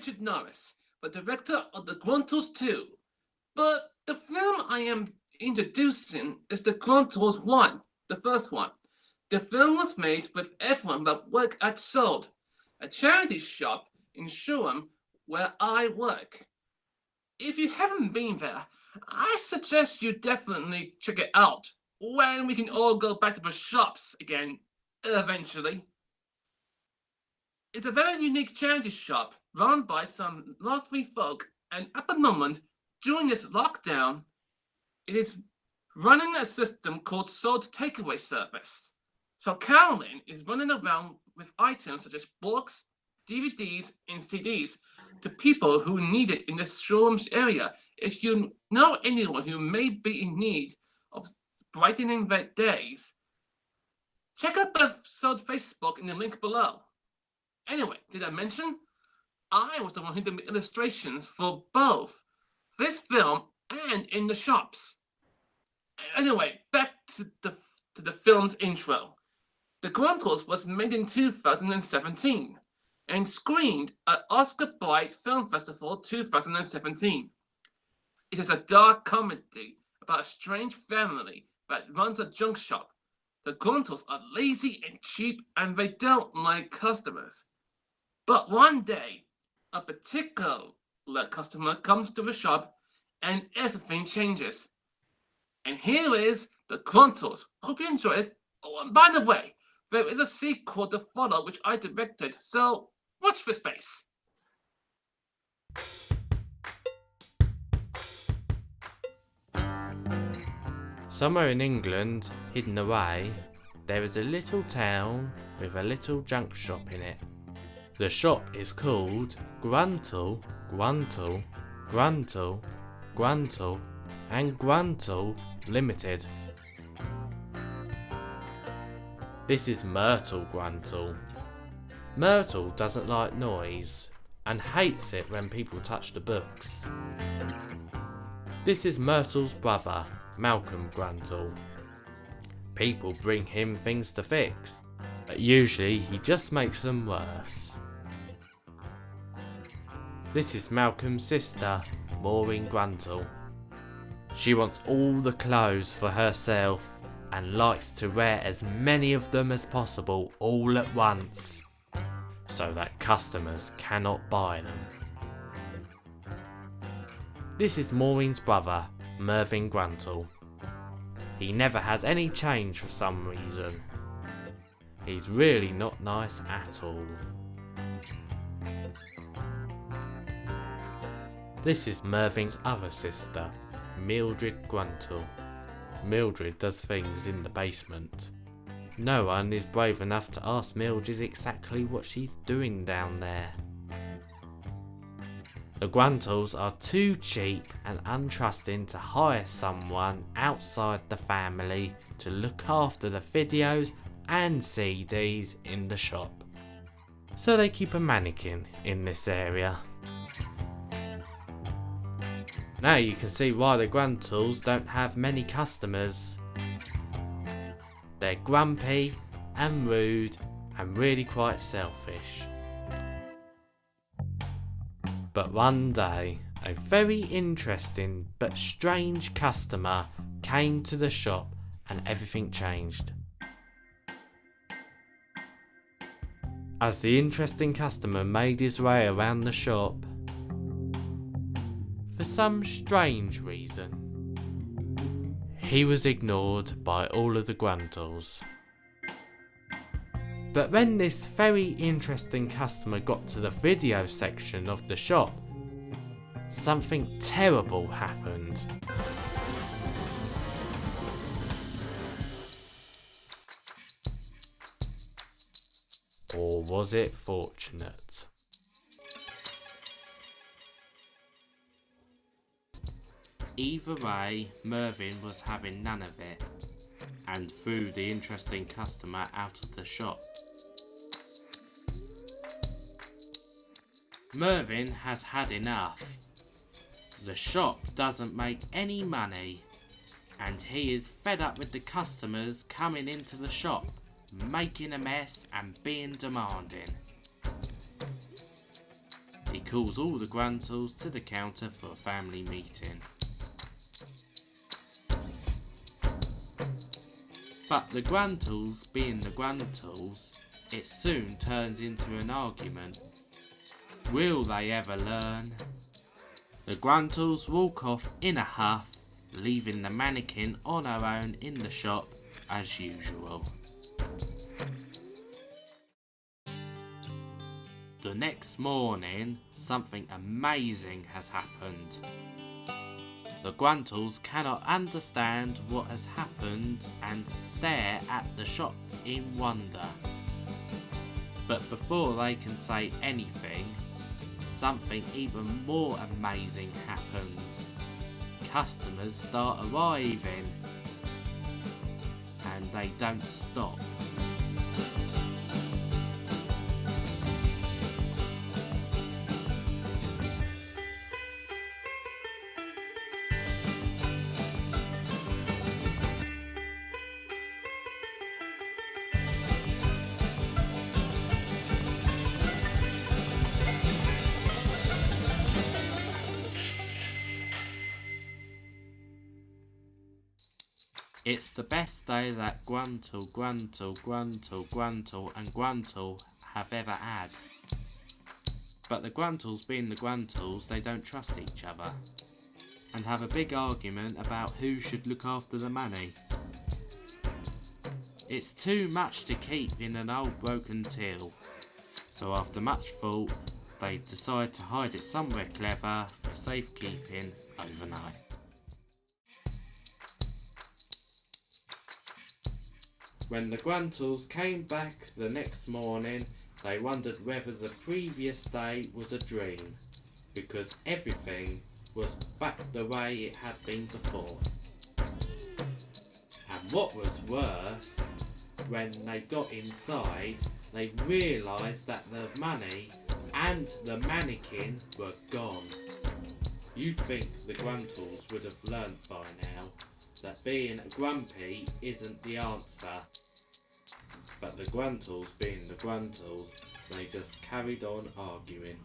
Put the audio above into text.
Richard Norris, the director of the Gruntles 2. But the film I am introducing is the Gruntles 1, the first one. The film was made with everyone that worked at SOLD, a charity shop in Shoreham where I work. If you haven't been there, I suggest you definitely check it out when we can all go back to the shops again, eventually. It's a very unique charity shop run by some lovely folk, and at the moment, during this lockdown, it is running a system called SOLD Takeaway Service. So Carolyn is running around with items such as books, DVDs, and CDs to people who need it in the Shoreham area. If you know anyone who may be in need of brightening their days, check out the SOLD Facebook in the link below. Anyway, did I mention? I was the one who did the illustrations for both this film and in the shops. Anyway, back to the film's intro. The Gruntles was made in 2017 and screened at Oska Bright Film Festival 2017. It is a dark comedy about a strange family that runs a junk shop. The Gruntles are lazy and cheap and they don't like customers. But one day, a particular customer comes to the shop and everything changes. And here is the Gruntles. Hope you enjoyed it. Oh, and by the way, there is a sequel to follow which I directed, so watch this space. Somewhere in England, hidden away, there is a little town with a little junk shop in it. The shop is called Gruntle, Gruntle, Gruntle, Gruntle and Gruntle Limited. This is Myrtle Gruntle. Myrtle doesn't like noise and hates it when people touch the books. This is Myrtle's brother, Malcolm Gruntle. People bring him things to fix, but usually he just makes them worse. This is Malcolm's sister, Maureen Gruntle. She wants all the clothes for herself and likes to wear as many of them as possible all at once, so that customers cannot buy them. This is Maureen's brother, Mervyn Gruntle. He never has any change for some reason. He's really not nice at all. This is Mervyn's other sister, Mildred Gruntle. Mildred does things in the basement. No one is brave enough to ask Mildred exactly what she's doing down there. The Gruntles are too cheap and untrusting to hire someone outside the family to look after the videos and CDs in the shop. So they keep a mannequin in this area. Now you can see why the Gruntles don't have many customers. They're grumpy and rude and really quite selfish. But one day, a very interesting but strange customer came to the shop and everything changed. As the interesting customer made his way around the shop, for some strange reason, he was ignored by all of the Gruntles. But when this very interesting customer got to the video section of the shop, something terrible happened. Or was it fortunate? Either way, Mervyn was having none of it, and threw the interesting customer out of the shop. Mervyn has had enough. The shop doesn't make any money, and he is fed up with the customers coming into the shop, making a mess and being demanding. He calls all the Gruntles to the counter for a family meeting. But the Gruntles being the Gruntles, it soon turns into an argument. Will they ever learn? The Gruntles walk off in a huff, leaving the mannequin on her own in the shop as usual. The next morning, something amazing has happened. The Gruntles cannot understand what has happened and stare at the shop in wonder. But before they can say anything, something even more amazing happens. Customers start arriving, and they don't stop. It's the best day that Gruntle, Gruntle, Gruntle, Gruntle and Gruntle have ever had. But the Gruntles being the Gruntles, they don't trust each other and have a big argument about who should look after the money. It's too much to keep in an old broken till, so after much thought they decide to hide it somewhere clever for safekeeping overnight. When the Gruntles came back the next morning, they wondered whether the previous day was a dream, because everything was back the way it had been before. And what was worse, when they got inside, they realised that the money and the mannequin were gone. You'd think the Gruntles would have learnt by now that being grumpy isn't the answer. But the Gruntles being the Gruntles, they just carried on arguing.